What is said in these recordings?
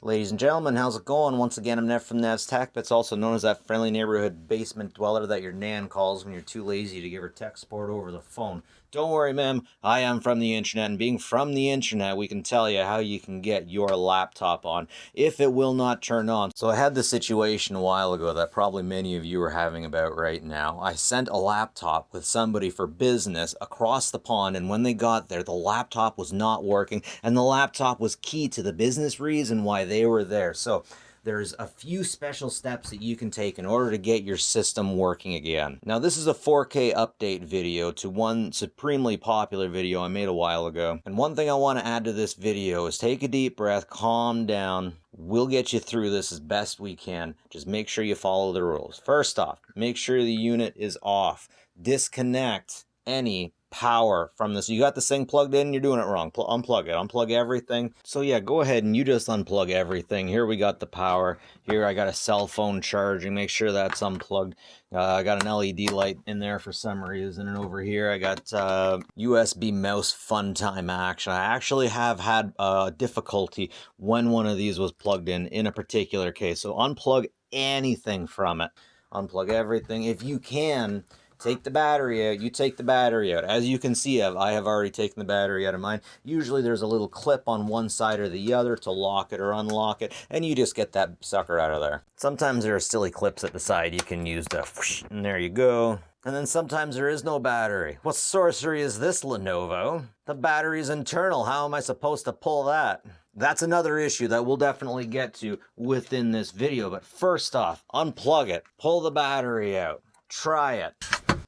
Ladies and gentlemen, how's it going? Once again, I'm Nev from Nev's Tech Bits, also known as that friendly neighborhood basement dweller that your nan calls when you're too lazy to give her tech support over the phone. Don't worry, ma'am, I am from the internet, and being from the internet, we can tell you how you can get your laptop on if it will not turn on. So I had this situation a while ago that probably many of you are having about right now. I sent a laptop with somebody for business across the pond, and when they got there, the laptop was not working, and the laptop was key to the business reason why they were there. So there's a few special steps that you can take in order to get your system working again. Now, this is a 4K update video to one supremely popular video I made a while ago. And one thing I want to add to this video is take a deep breath, calm down. We'll get you through this as best we can. Just make sure you follow the rules. First off, make sure the unit is off. Disconnect any power from this. You got this thing plugged in, you're doing it wrong. Unplug it. Unplug everything. So yeah, go ahead and you just unplug everything. Here we got the power. Here I got a cell phone charging. Make sure that's unplugged. I got an LED light in there for some reason. And over here I got USB mouse fun time action. I actually have had difficulty when one of these was plugged in a particular case. So unplug anything from it. Unplug everything. If you can, take the battery out. You take the battery out. As you can see, I have already taken the battery out of mine. Usually there's a little clip on one side or the other to lock it or unlock it, and you just get that sucker out of there. Sometimes there are silly clips at the side you can use to whoosh, and there you go. And then sometimes there is no battery. What sorcery is this, Lenovo? The battery's internal. How am I supposed to pull that? That's another issue that we'll definitely get to within this video. But first off, unplug it. Pull the battery out. Try it.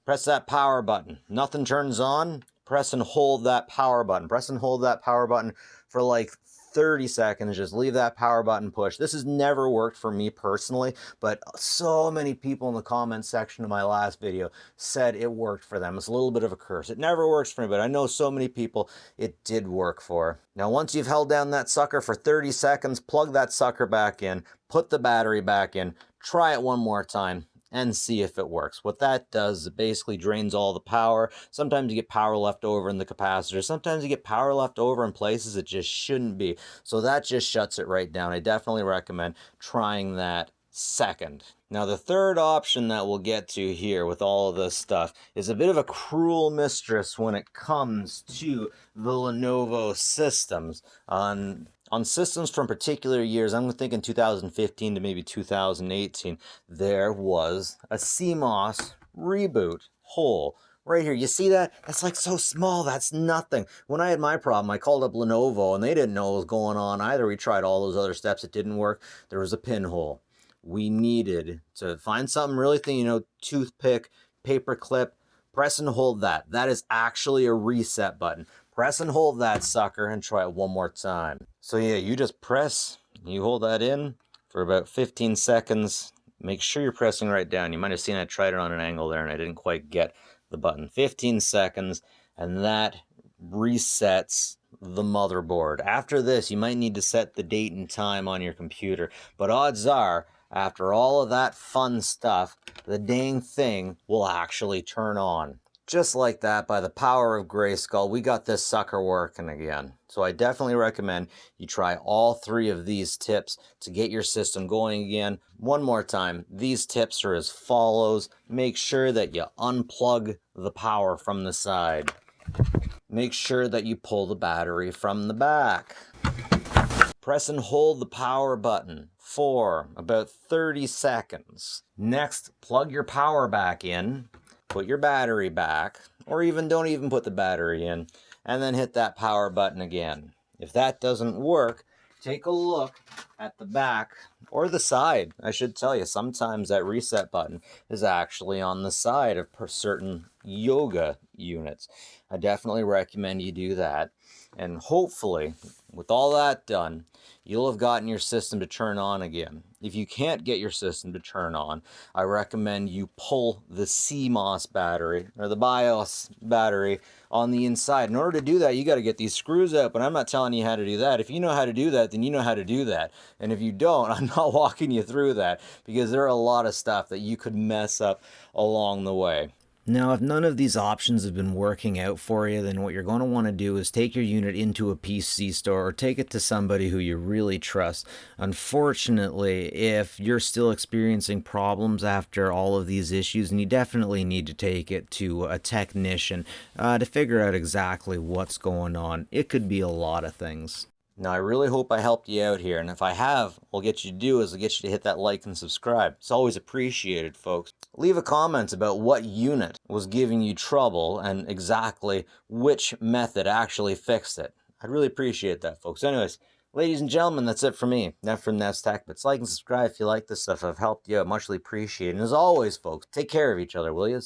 Press that power button. Nothing turns on. Press and hold that power button. Press and hold that power button for like 30 seconds. Just leave that power button pushed. This has never worked for me personally, but so many people in the comment section of my last video said it worked for them. It's a little bit of a curse. It never works for me, but I know so many people it did work for. Now, once you've held down that sucker for 30 seconds, plug that sucker back in, put the battery back in, try it one more time, and see if it works. What that does is it basically drains all the power. Sometimes you get power left over in the capacitor. Sometimes you get power left over in places it just shouldn't be. So that just shuts it right down. I definitely recommend trying that second. Now, the third option that we'll get to here with all of this stuff is a bit of a cruel mistress when it comes to the Lenovo systems. On systems from particular years, I'm thinking 2015 to maybe 2018, there was a CMOS reboot hole. Right here, you see that? That's like so small, that's nothing. When I had my problem, I called up Lenovo and they didn't know what was going on either. We tried all those other steps, it didn't work. There was a pinhole. We needed to find something really thin, toothpick, paper clip, press and hold that. That is actually a reset button. Press and hold that sucker and try it one more time. So yeah, you just press, you hold that in for about 15 seconds. Make sure you're pressing right down. You might have seen I tried it on an angle there and I didn't quite get the button. 15 seconds, and that resets the motherboard. After this, you might need to set the date and time on your computer, but odds are, after all of that fun stuff, the dang thing will actually turn on. Just like that, by the power of Grayskull, we got this sucker working again. So I definitely recommend you try all three of these tips to get your system going again. One more time, these tips are as follows. Make sure that you unplug the power from the side. Make sure that you pull the battery from the back. Press and hold the power button for about 30 seconds. Next, plug your power back in. Put your battery back, or don't even put the battery in, and then hit that power button again. If that doesn't work, take a look at the back, or the side. I should tell you, sometimes that reset button is actually on the side of certain yoga units. I definitely recommend you do that. And hopefully, with all that done, you'll have gotten your system to turn on again. If you can't get your system to turn on, I recommend you pull the CMOS battery, or the BIOS battery, on the inside. In order to do that, you got to get these screws out, but I'm not telling you how to do that. If you know how to do that, then you know how to do that. And if you don't, I'm not walking you through that, because there are a lot of stuff that you could mess up along the way. Now, if none of these options have been working out for you, then what you're going to want to do is take your unit into a PC store or take it to somebody who you really trust. Unfortunately, if you're still experiencing problems after all of these issues, then you definitely need to take it to a technician to figure out exactly what's going on. It could be a lot of things. Now, I really hope I helped you out here, and if I have, what I'll get you to do is I'll get you to hit that like and subscribe. It's always appreciated, folks. Leave a comment about what unit was giving you trouble and exactly which method actually fixed it. I'd really appreciate that, folks. Anyways, ladies and gentlemen, that's it for me. Nev from Nev's Tech Bits. Like and subscribe if you like this stuff. I've helped you out. Muchly appreciated. And as always, folks, take care of each other, will you?